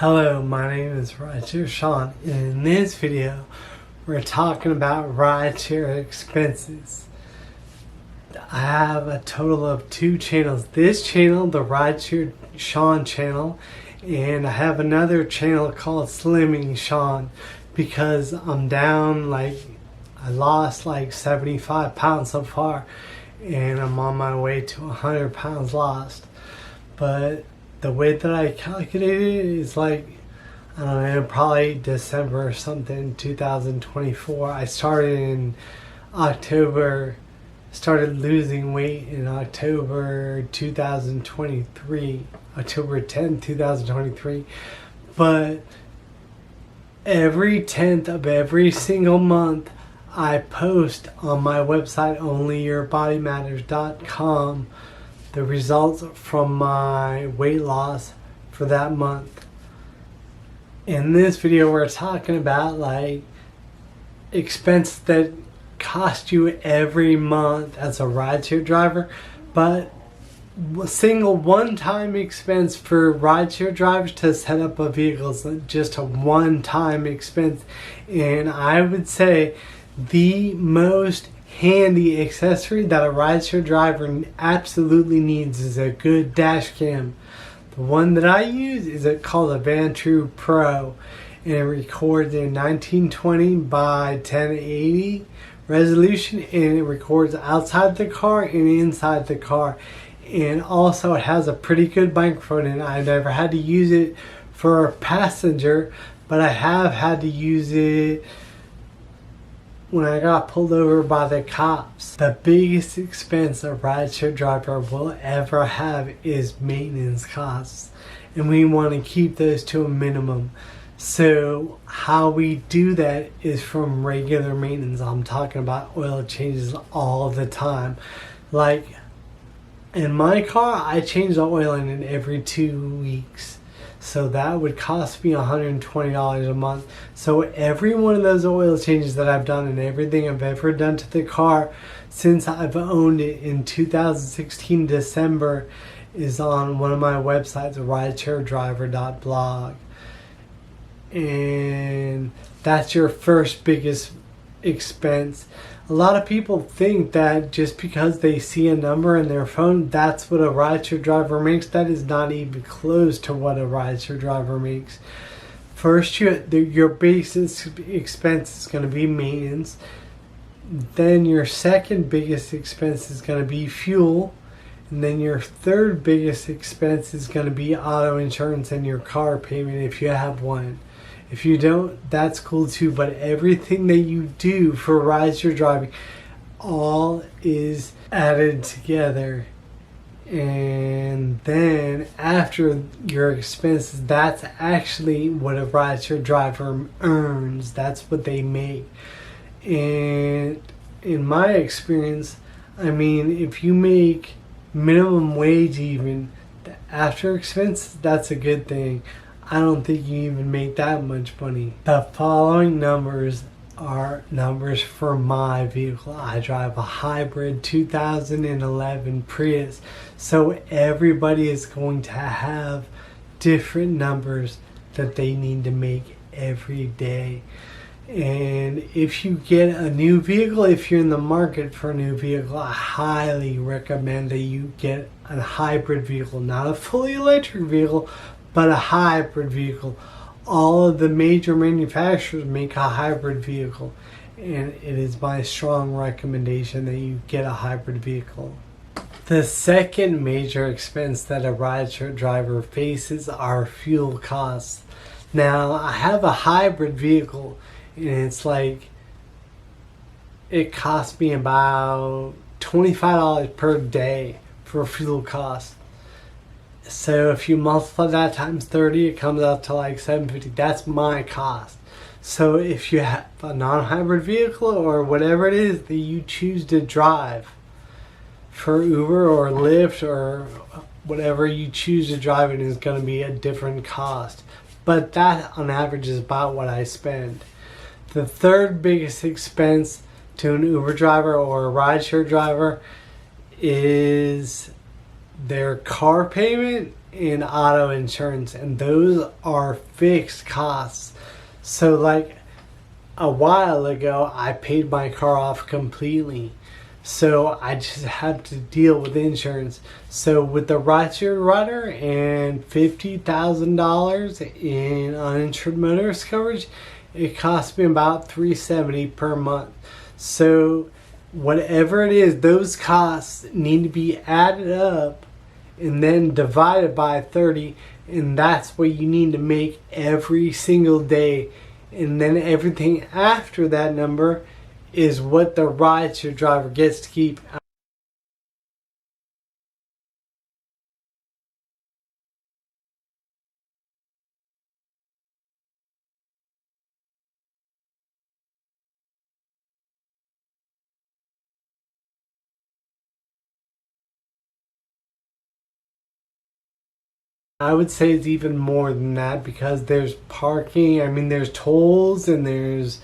Hello, my name is Rideshare Sean, and in this video we're talking about rideshare expenses. I have a total of 2 channels. This channel, the Rideshare Sean channel, and I have another channel called Slimming Sean because I'm down, I lost 75 pounds so far, and I'm on my way to 100 pounds lost. But the way that I calculated it is I don't know, probably December or something, 2024. I started in October, started losing weight in October 2023, October 10th, 2023. But every 10th of every single month, I post on my website, onlyyourbodymatters.com, the results from my weight loss for that month. In this video, we're talking about expenses that cost you every month as a rideshare driver, but a single one-time expense for rideshare drivers to set up a vehicle is just a one-time expense. And I would say the most handy accessory that a rideshare driver absolutely needs is a good dash cam. The one that I use is called a Vantrue Pro, and it records in 1920 by 1080 resolution, and it records outside the car and inside the car. And also it has a pretty good microphone, and I never had to use it for a passenger, but I have had to use it when I got pulled over by the cops. The biggest expense a rideshare driver will ever have is maintenance costs, and we want to keep those to a minimum. So how we do that is from regular maintenance. I'm talking about oil changes all the time. In my car, I change the oil in it every 2 weeks. So that would cost me $120 a month. So every one of those oil changes that I've done and everything I've ever done to the car since I've owned it in 2016 December is on one of my websites, ridesharedriver.blog. And that's your first biggest expense. A lot of people think that just because they see a number in their phone, that's what a rideshare driver makes. That is not even close to what a rideshare driver makes. First, your basic expense is going to be maintenance. Then your second biggest expense is going to be fuel. And then your third biggest expense is going to be auto insurance and your car payment if you have one. If you don't, that's cool too, but everything that you do for rideshare driving all is added together. And then after your expenses, that's actually what a rideshare driver earns. That's what they make. And in my experience, if you make minimum wage even, after expenses, that's a good thing. I don't think you even make that much money. The following numbers are numbers for my vehicle. I drive a hybrid 2011 Prius. So everybody is going to have different numbers that they need to make every day. And if you get a new vehicle, if you're in the market for a new vehicle, I highly recommend that you get a hybrid vehicle, not a fully electric vehicle, but a hybrid vehicle. All of the major manufacturers make a hybrid vehicle, and it is my strong recommendation that you get a hybrid vehicle. The second major expense that a rideshare driver faces are fuel costs. Now, I have a hybrid vehicle, and it costs me about $25 per day for fuel costs. So if you multiply that times 30, it comes out to $750. That's my cost. So if you have a non-hybrid vehicle or whatever it is that you choose to drive for Uber or Lyft or whatever you choose to drive, it is going to be a different cost. But that on average is about what I spend. The third biggest expense to an Uber driver or a rideshare driver is their car payment in auto insurance, and those are fixed costs. So like a while ago, I paid my car off completely. So I just have to deal with insurance. So with the rideshare rider and $50,000 in uninsured motorist coverage, it costs me about $370 per month. So whatever it is, those costs need to be added up and then divided by 30, and that's what you need to make every single day. And then everything after that number is what the rideshare driver gets to keep. I would say it's even more than that, because there's parking, I mean there's tolls and there's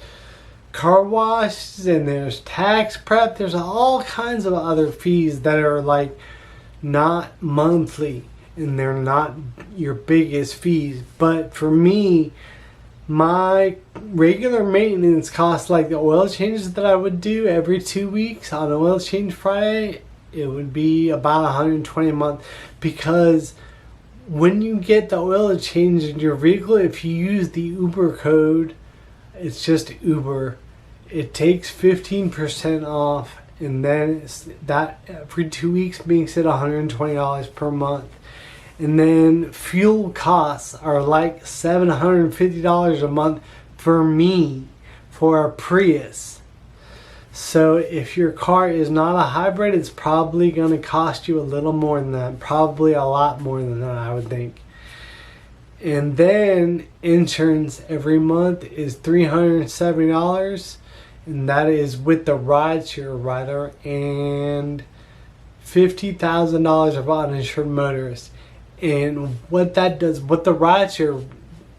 car washes and there's tax prep, there's all kinds of other fees that are like not monthly and they're not your biggest fees. But for me, my regular maintenance costs, like the oil changes that I would do every 2 weeks on oil change Friday, it would be about $120 a month. Because when you get the oil change in your vehicle, if you use the Uber code, it's just Uber, it takes 15% off, and then it's that every 2 weeks makes it $120 per month. And then fuel costs are like $750 a month for me for a Prius. So if your car is not a hybrid, it's probably going to cost you a little more than that. Probably a lot more than that, I would think. And then insurance every month is $370. And that is with the rideshare rider and $50,000 of uninsured motorists. And what that does, what the rideshare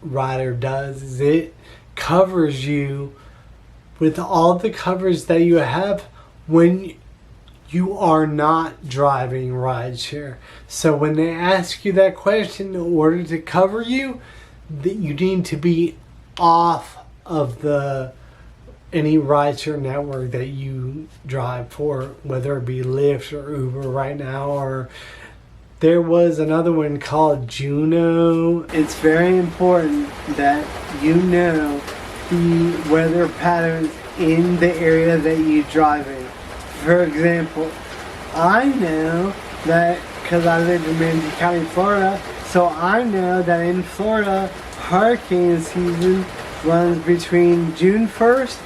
rider does, is it covers you with all the coverage that you have when you are not driving rideshare. So when they ask you that question, in order to cover you, that you need to be off of any rideshare network that you drive for, whether it be Lyft or Uber right now, or there was another one called Juno. It's very important that you know the weather patterns in the area that you drive in. For example, I know that because I live in Manatee County, Florida, so I know that in Florida, hurricane season runs between June 1st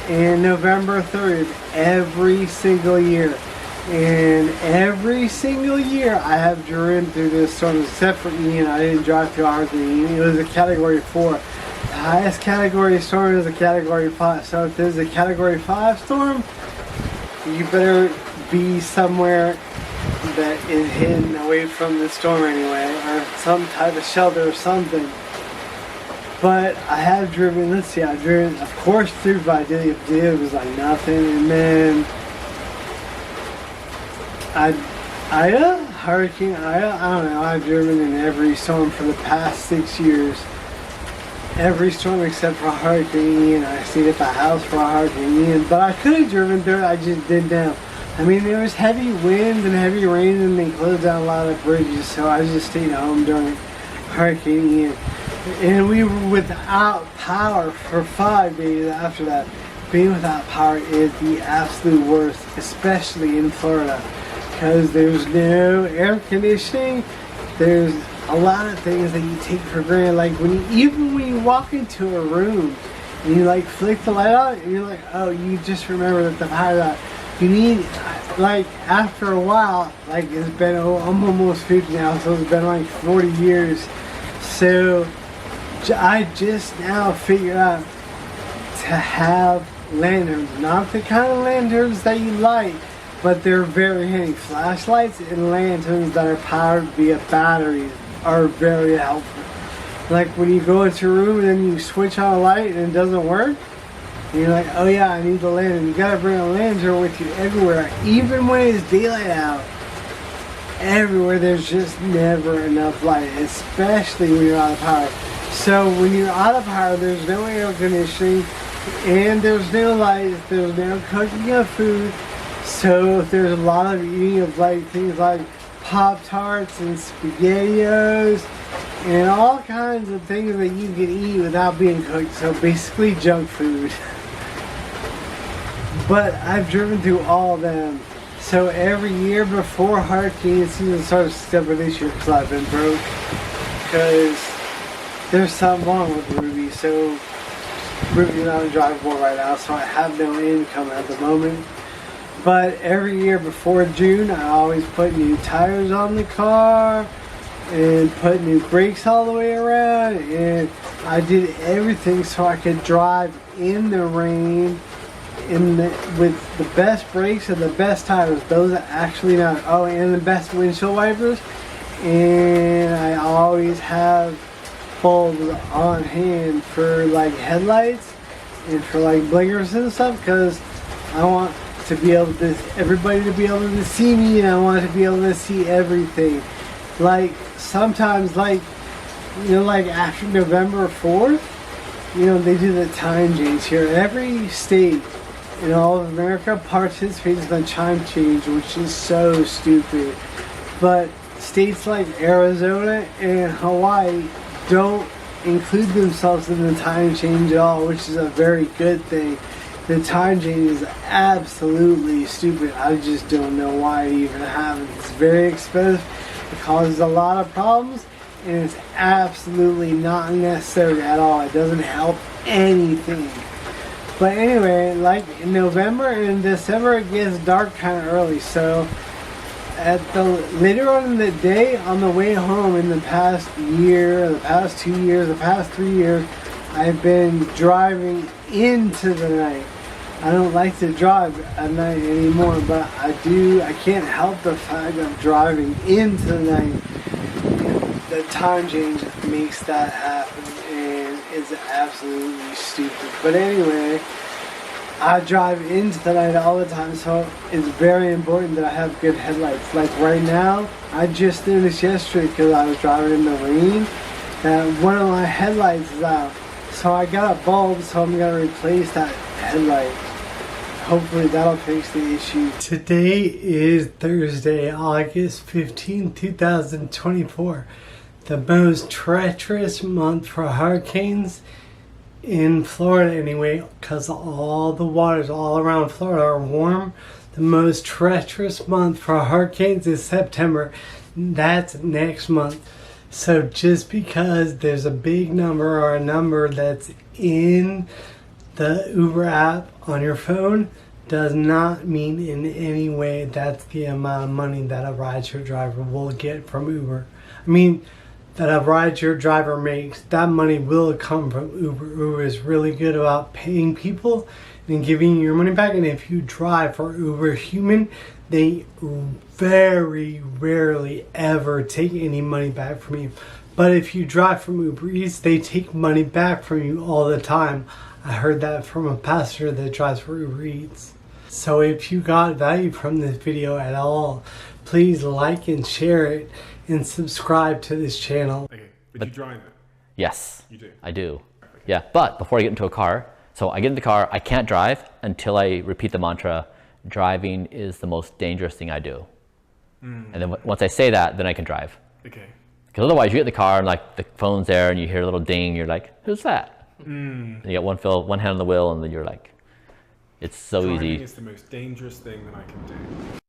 and November 30th every single year. And every single year I have driven through this storm, except for Ian. I didn't drive through Hurricane Ian. It was a Category 4. The highest category storm is a Category 5. So if there's a Category 5 storm, you better be somewhere that is hidden away from the storm anyway, or some type of shelter or something. But I have driven, I've driven, of course, through Viewable. It was like nothing. And then Hurricane Ida, I don't know, I've driven in every storm for the past 6 years. Every storm except for Hurricane Ian. I stayed at the house for Hurricane Ian, but I could have driven through it, I just didn't know. I mean, there was heavy winds and heavy rain, and they closed down a lot of bridges, so I just stayed home during Hurricane Ian. And we were without power for 5 days after that. Being without power is the absolute worst, especially in Florida, because there's no air conditioning. There's a lot of things that you take for granted, like even when you walk into a room and you like flick the light out and you're like, oh, you just remember that the power out. You need, like, after a while, like, it's been, I'm almost 50 now, so it's been like 40 years. So I just now figured out to have lanterns, not the kind of lanterns that you light, but they're very handy. Flashlights and lanterns that are powered via batteries are very helpful. Like when you go into a room and then you switch on a light and it doesn't work, and you're like, oh yeah, I need the lantern. You gotta bring a lantern with you everywhere, even when it's daylight out. everywhere. There's just never enough light, especially when you're out of power. So when you're out of power, there's no air conditioning, and there's no lights, there's no cooking of food. So there's a lot of eating of like things like Pop-Tarts and SpaghettiOs and all kinds of things that you can eat without being cooked. So basically junk food. But I've driven through all of them. So every year before hurricane season starts, except for this year because I've been broke, because there's something wrong with Ruby. So Ruby's not drivable right now, so I have no income at the moment. But every year before June, I always put new tires on the car and put new brakes all the way around, and I did everything so I could drive in the rain with the best brakes and the best tires. Those are actually not, oh, and the best windshield wipers. And I always have bulbs on hand for like headlights and for like blinkers and stuff, because I want to be able to, everybody to be able to see me, and I want to be able to see everything. Like sometimes, like, you know, like after November 4th, you know, they do the time change here. Every state in all of America participates in the time change, which is so stupid. But states like Arizona and Hawaii don't include themselves in the time change at all, which is a very good thing. The time change is absolutely stupid. I just don't know why it even happens. It's very expensive. It causes a lot of problems, and it's absolutely not necessary at all. It doesn't help anything. But anyway, like in November and December, it gets dark kind of early. So later on in the day, on the way home in the past year, the past 2 years, the past 3 years, I've been driving into the night. I don't like to drive at night anymore, but I do. I can't help the fact of driving into the night. The time change makes that happen, and it's absolutely stupid. But anyway, I drive into the night all the time, so it's very important that I have good headlights. Like right now, I just did this yesterday because I was driving in the rain, that one of my headlights is out. So I got a bulb, so I'm going to replace that headlight. Hopefully that'll fix the issue. Today is Thursday, August 15, 2024. The most treacherous month for hurricanes in Florida anyway, because all the waters all around Florida are warm. The most treacherous month for hurricanes is September. That's next month. So just because there's a big number or a number that's in the Uber app on your phone does not mean in any way that's the amount of money that a rideshare driver will get from Uber. I mean, that a rideshare driver makes, that money will come from Uber. Uber is really good about paying people and giving you your money back. And if you drive for Uber Human, they very rarely ever take any money back from you. But if you drive from Uber Eats, they take money back from you all the time. I heard that from a passenger that drives for Uber Eats. So if you got value from this video at all, please like and share it and subscribe to this channel. Okay, but you drive it? Yes. You do? I do. Okay. Yeah, but before I get into a car, so I get in the car, I can't drive until I repeat the mantra, driving is the most dangerous thing I do. And then once I say that, then I can drive. Okay. Because otherwise you get in the car and like the phone's there and you hear a little ding, you're like, who's that? And you got one hand on the wheel and then you're like, it's so Driving easy. Driving is the most dangerous thing that I can do.